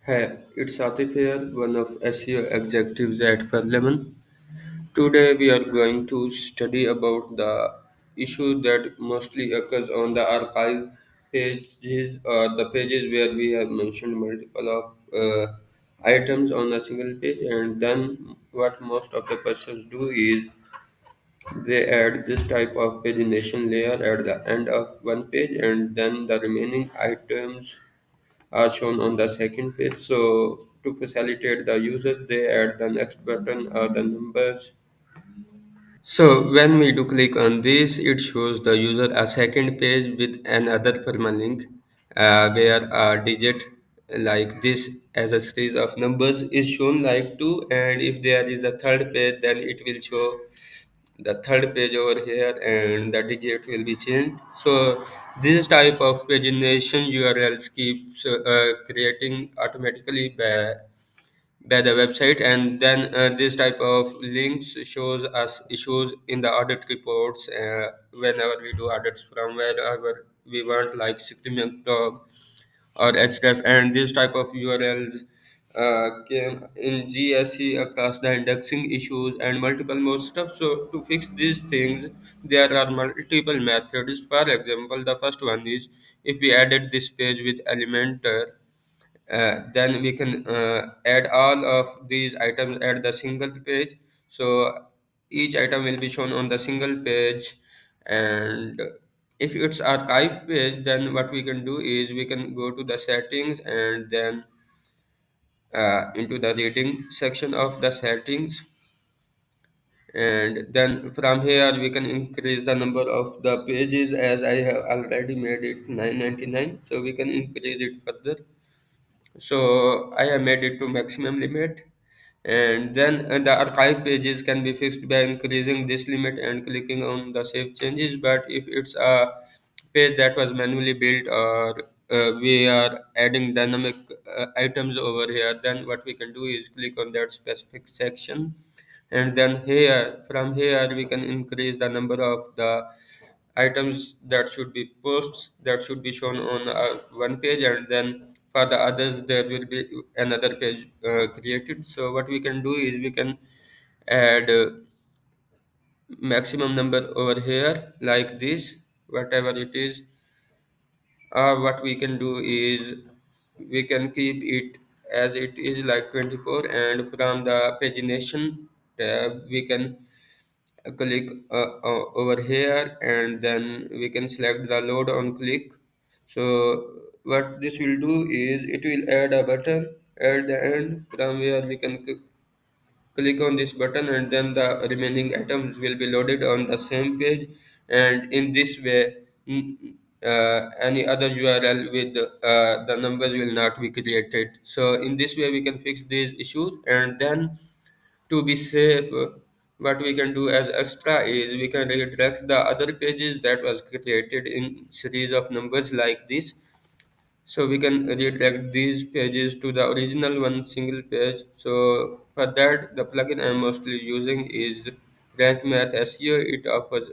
Hey, it's Atif here, one of SEO executives at Parliament. Today we are going to study about the issue that mostly occurs on the archive pages or the pages where we have mentioned multiple of items on a single page, and then what most of the persons do is they add this type of pagination layer at the end of one page, and then the remaining items are shown on the second page. So to facilitate the user, they add the next button or the numbers. So when we do click on this, it shows the user a second page with another permalink where a digit like this as a series of numbers is shown like two, and if there is a third page, then it will show the third page over here and the digit will be changed. So this type of pagination URLs keeps creating automatically by the website, and then this type of links shows us issues in the audit reports whenever we do audits from wherever we want, like screaming dog or href, and this type of URLs came in GSE across the indexing issues and multiple more stuff. So to fix these things, there are multiple methods. For example, the first one is if we added this page with Elementor, then we can add all of these items at the single page. So each item will be shown on the single page, and if it's archive page, then what we can do is we can go to the settings and then into the reading section of the settings, and then from here we can increase the number of the pages. As I have already made it 999, so we can increase it further. So I have made it to maximum limit, and then the archive pages can be fixed by increasing this limit and clicking on the save changes. But if it's a page that was manually built, or we are adding dynamic items over here, then what we can do is click on that specific section, and then here from here we can increase the number of the items that should be posts that should be shown on one page, and then for the others there will be another page created. So what we can do is we can add maximum number over here like this, whatever it is, or what we can do is we can keep it as it is like 24, and from the pagination tab we can click over here, and then we can select the load on click. So what this will do is it will add a button at the end from where we can click on this button, and then the remaining items will be loaded on the same page, and in this way any other URL with the numbers will not be created. So in this way we can fix these issues, and then to be safe, what we can do as extra is we can redirect the other pages that was created in series of numbers like this. So we can redirect these pages to the original one single page. So for that, the plugin I'm mostly using is Rank Math SEO. It offers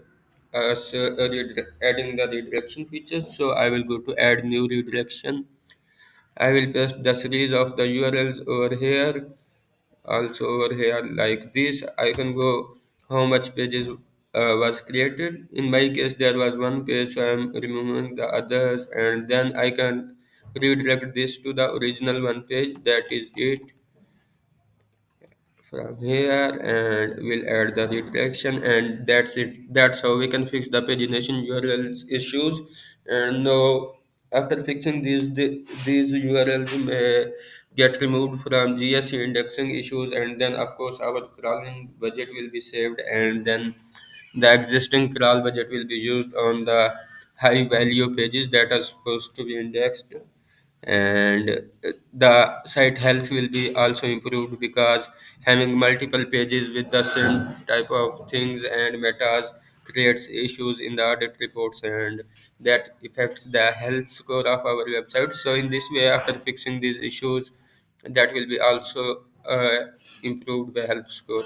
us adding the redirection features. So I will go to add new redirection. I will paste the series of the URLs over here, also over here like this. I can go how much pages was created. In my case there was one page, so I'm removing the others, and then I can redirect this to the original one page, that is it, from here, and we'll add the redirection, and that's it. That's how we can fix the pagination URLs issues. And now after fixing these URLs may get removed from GSE indexing issues, and then of course our crawling budget will be saved, and then the existing crawl budget will be used on the high value pages that are supposed to be indexed, and the site health will be also improved, because having multiple pages with the same type of things and metas creates issues in the audit reports, and that affects the health score of our website. So in this way, after fixing these issues, that will be also improved by health score.